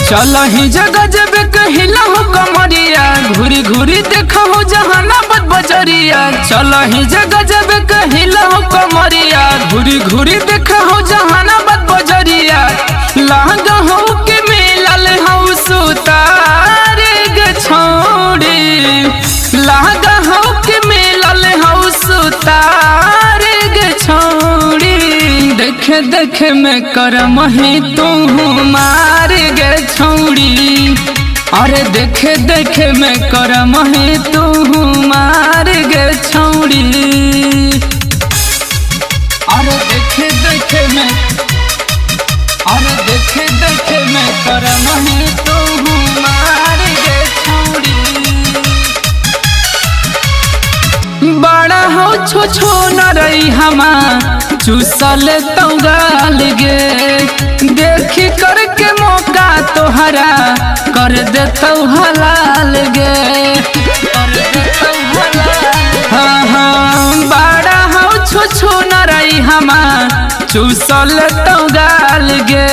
चलो ही जगह जब कहिला हो कमरिया, घूरी घूरी देखा हो जहानाबाद बजरिया। चलो ही जगह जब कहिला हो कमरिया, घूरी घूरी देखा हो जहानाबाद बजरिया। लागा हो के मिलल हो सुतारे गे छोड़ी, लागा हो के मिलल हो सुतारे गे छोड़ी। देखे देखे में करम ही तू मार गे छोड़ी, अरे देखे देखे में करम ही तू मार गे छोड़ी। अरे देखे देखे में, अरे देखे देखे में करम ही तू मार गे छोड़ी। बड़ा हो छो छो न रही हमा चूसल तो गाल गे, देखी करके मौका तोहरा कर देतो हलाल गे, कर देतो हलाल। हाँ हाँ बड़ा हो छो छो न रही हमा चूसल तो गाल गे,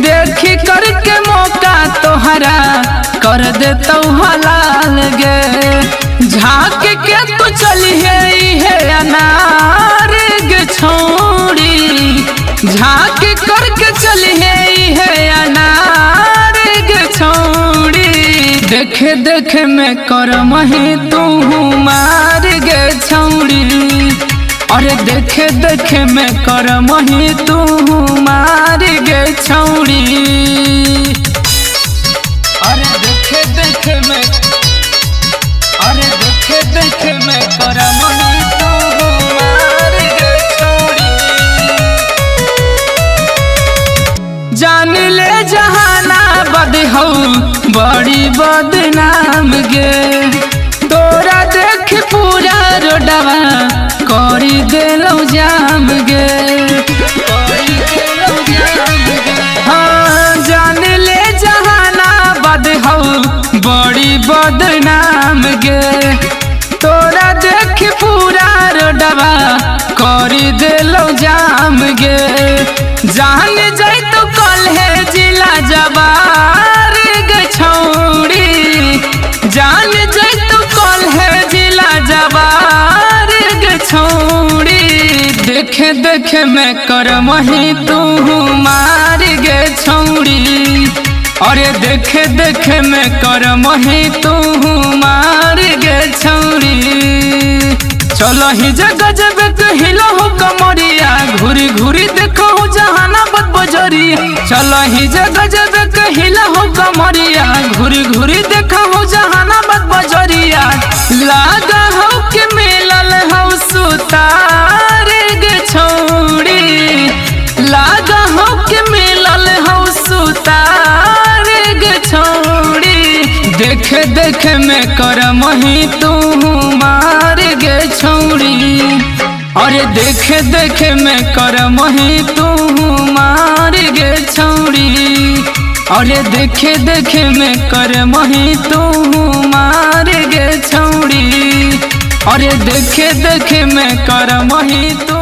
देखी करके मौका तोहरा कर देतो हलाल गे। झाँक के तू चली है अनार गे छोड़ी, झाँक करके चली है अनार गे छोड़ी। देखे देखे में करम ही तू मार गे छोड़ी, अरे देखे देखे में करम ही तू मार गे छोड़ी। अरे देखे देखे में, अरे देखे देखे में करम ही तू मार गे छोड़ी। जान ले जहानाबाद हो बड़ी बदनाम गे, तोरा देख पूरा रोडवा करी देलो जाम गे, करी देलो जाम गे। हाँ जान ले जहानाबाद हो बड़ी बदनाम गे, तोरा देख पूरा रोडवा करी देलो जाम गे। जान जाए तो कल है जिला जवार गे छोड़ी, जान जाए तो कल है जिला जवार गे छोड़ी। देखे देखे में करम ही तू मार गे छोड़ी, अरे देखे देखे में करम ही तू मार गे छोड़ी। चलो ही जगह जब कहिला हो कमरिया, घूरी घूरी देखो हो जहानाबाद बजरिया। चलो ही जगह जब कहिला हो कमरिया, घूरी घूरी देखो हो जहानाबाद बजरिया। लागा हो के मिलल हो सुतारे गे छोड़ी, लागा हो के मिलल हो सुतारे गे छोड़ी। देखे देखे में करम ही तू मार गे छोड़ी, अरे देखे देखे में करम ही तू मार गे छोड़ी। अरे देखे देखे में करम ही तू मार गे छोड़ी, अरे देखे देखे में करम ही तू